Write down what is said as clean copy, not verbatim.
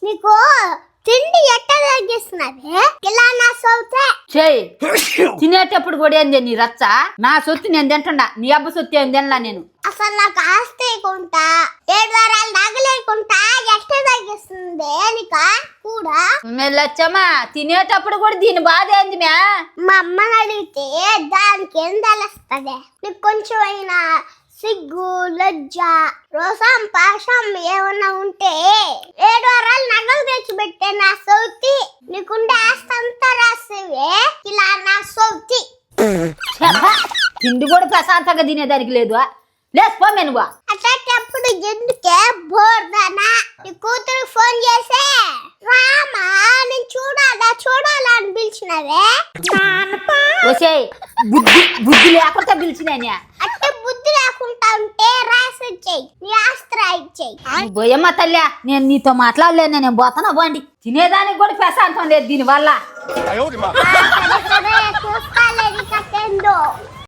నీకు తిండి ఎట్ట తగ్గిస్తున్నది కిలానా సొత్తు చేయి తినేటప్పుడు కూడా ఏంది నీ రచ్చ నా సొత్తు నేను తింటున్నా నీ అబ్బ సొత్తు ఏం తినలా నేను అసలు నాకు ఆస్తి లేకుండా 7 వారాలు నగలేకుండా ఎట్ట తగ్గిస్తుంది నీక కూడా మెల్లొచ్చమ్మా తినేటప్పుడు కూడా దీని బాధ ఏంది మ్యా మా అమ్మని అడిగితే దానికి ఏం తెలుస్తుంది నీకు కొంచెం అయినా సిగ్గు లజ్జ రోసం పాషం ఏమన్నా ఉంటే 7 వారాలు నగలు తెచ్చిపెట్టే నా సౌతి నీకుండే ఆస్తంతా రాసేవే ఇలా నా సౌతి తిండి కూడా ప్రశాంతంగా తినేదానికి లేదు లేకపో మెనువా అట్లాంటప్పుడు ఎందుకే బోర్దానా నీ కూతురు ఫోన్ చేసే రామా నేను చూడాలా అని పిలిచినవే వచ్చే బుద్ధి లేకుండా పిలిచినానే అంటే బుద్ధి లేకుండా ఉంటే రాసిచ్చేయి నీ ఆస్తి రాయిచ్చేయి బోయమ్మ తల్లి నేను నీతో మాట్లాడలేను నేను పోతానా బాండి తినేదానికి కూడా ప్రశాంతం లేదు దీనివల్ల